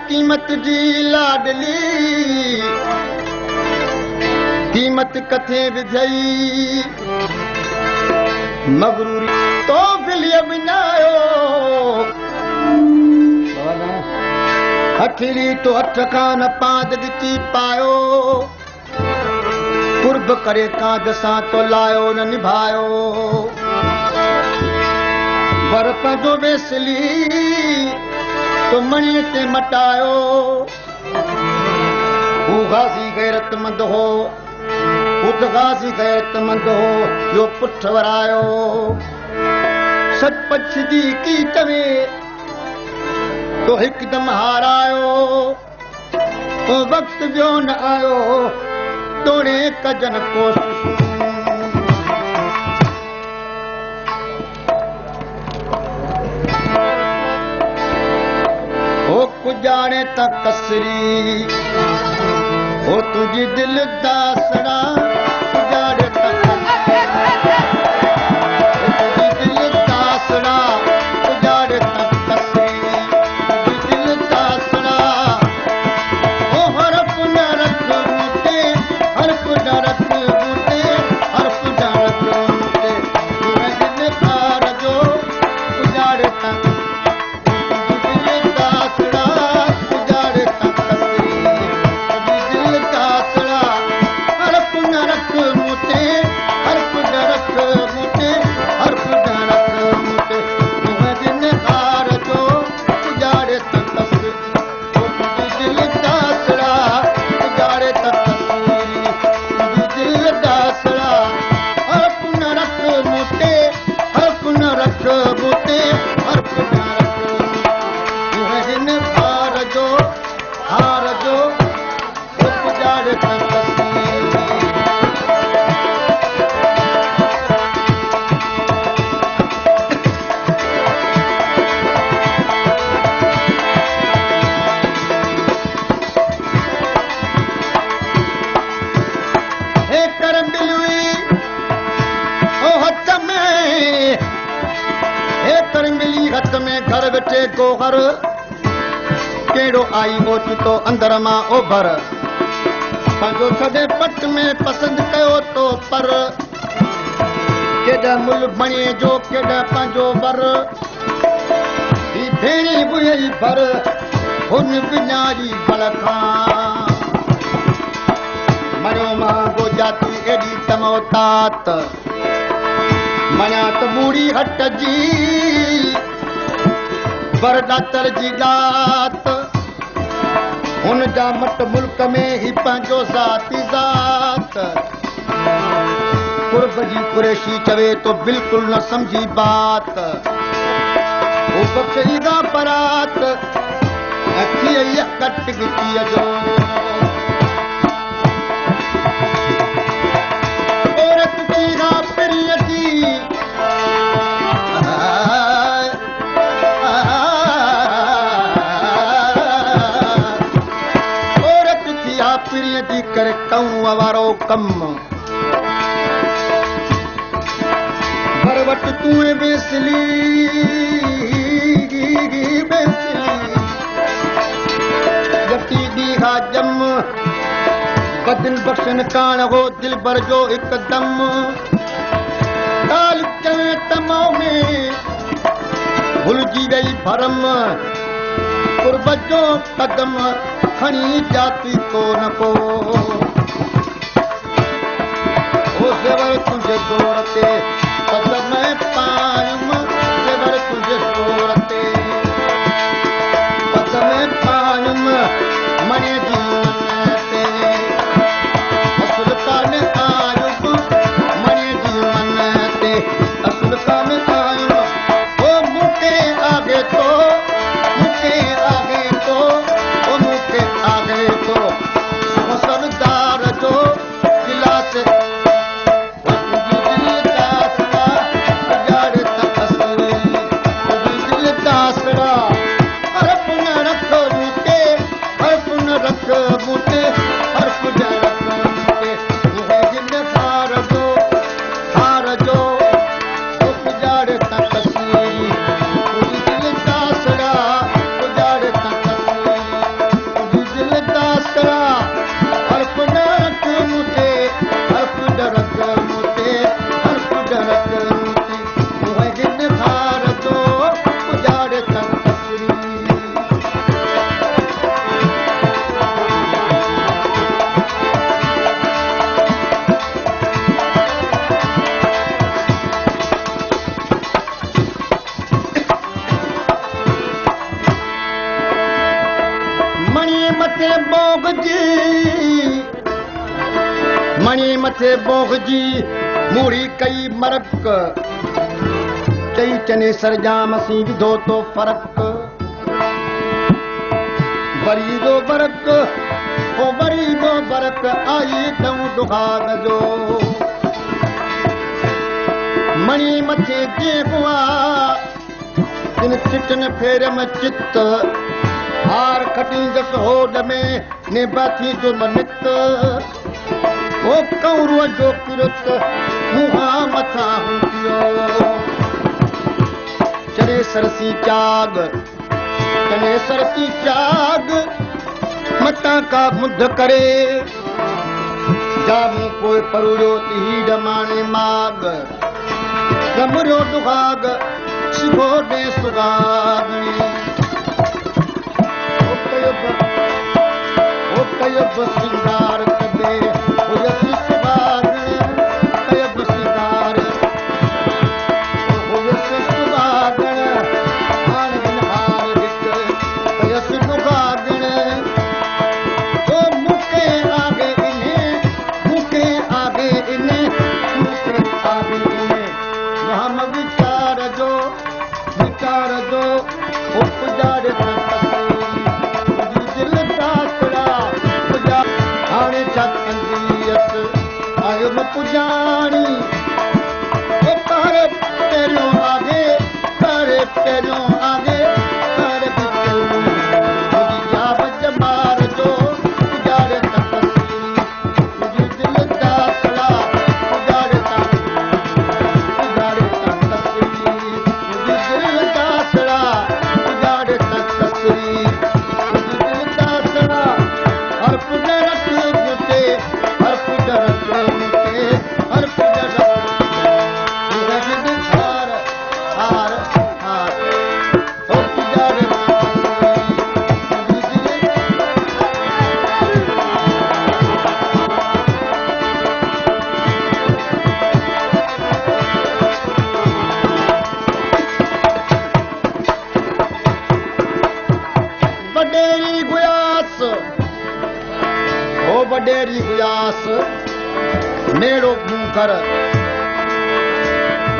कीमत जी लाडली कीमत कथे विधई मगरूरी तो बिलिय बिनायो हथड़ी तो हथ खान पाद ॾिची पायो कुर्ब करे कांध सां तो लायो न निभायो वर पंहिंजो वेसली तो मणीअ ते मटायो हू गाज़ी गैरतमंद हो ख़ुद गाज़ी गैरतमंद हो जो पुठ वरायो सचपच जी की चवे तो हिकदम हारायो तो वक्त जो न आयो तोड़े कजन कोशिश हो कुजाणे त कसरी हो तुझी दिल दासड़ा कुजाणे त तुझी दिल दासड़ा कुजाणे त केड़ो आई ओचितो अंदर मां ओभर पंहिंजो छॾे पट में पसंदि कयो तो पर केॾा मुल बणे जो केॾा पंहिंजो बर ही भेणी बुई भर हुन विञारी बल खां मरियो महांगो जाती एॾी तमोतात मञा त बूढ़ी हट जी पर डाक्टर जी ॾात हुन जा मट मुल्क में ही पंहिंजो ज़ाती ज़ात कुर्ब जी कुरेशी चवे तो बिल्कुलु न समझी बात हू बख़्शीदा बरात थी कट गिटीअ जो औरत जी रापरीअ जी करे कऊं वारो कम भर वट तूं बेसली जटी दीहा जम बदन बख्शन कान हो दिल भर जो हिकदम काल चवे तमो में भुलजी गई भरम कुर्ब जो कदम खणी जाती को न को हो ज़ेवर तुझे दौड़ते कदम पायुम ज़ेवर तुझे दौड़ते कदम पायुम मने जी मनते असुल कान आयुम मने जी मनते असुल कान आयुम ओ मुके आगे तो सरदार जो गिलास मथे बोग जी मणी मथे बोग जी मूड़ी कई मरक चई चने सरजाम सी विधो तो फरक वरी दो बरक ओ वरी दो बरक आई दऊं दुहाग जो मणी मथे जे बुआ जिन चिटन फेरम चित हार खटी जस होड में ने बाथी जो मनित ओ कौरुअ जो किरत मुहा मथा हुंदियो चने सरसी चाग चने सरसी चाग मता का मुद्द करे जामू कोई परुड़ो हीड माने माग रमरो दुहाग शिवो दे सुगागणी ओ कयब सिंगार कदे हुयसि सुगागण कयब सिंगार हुयसि सुगागण हाण बिन हार हिक कयसि दुगागण ओ मुके आगे इन्हें मुके आगे इन्हें मुके आगे इन्हें हम विचार जो उपजार दिल दासड़ा पुजा हाणे छा कंदीअस आयो न पुजाणी कर पहिरियों आगे कर पहिरियों आगे कर मुंहिंजी जाब जमार जो पुजार मुंहिंजी दिल दासड़ा पुजार वडेरी गुयास मेड़ो मुंह कर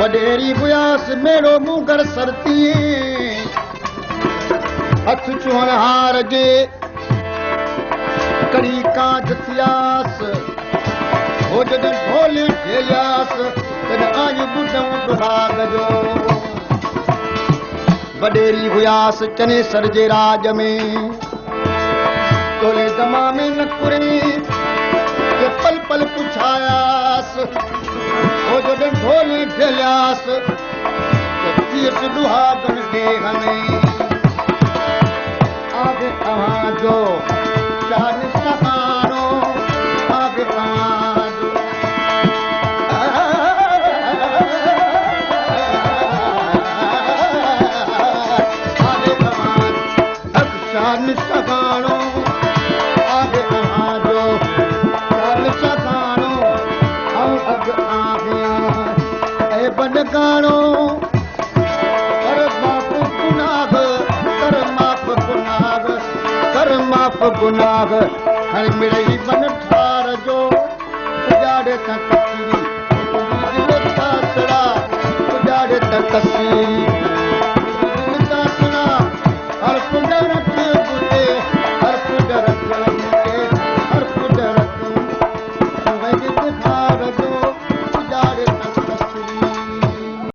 वडेरी गुयास मेड़ो मुंह कर सरती हथ चुहण हार जे कड़ी कांच थियास हो जॾहिं ढोले ठेलियास तॾहिं आज ॿुधऊं दुहाग जो वडेरी गुयास चने सर जे राज में तोले दमा में न कुरी के पल पल पुछायास हो जॾहिं ढोले ठेलियास तीर्थ दुहागन के हमें आगे तव्हांजो चार सहारो आगे तव्हांजो आगे तव्हांजो शान सहारो गानो कर माफ गुनाह कर माफ गुनाह हर मिड़ई बन ठार जो उजाड़े त कसीरी दिल दासड़ा उजाड़े त कसीरी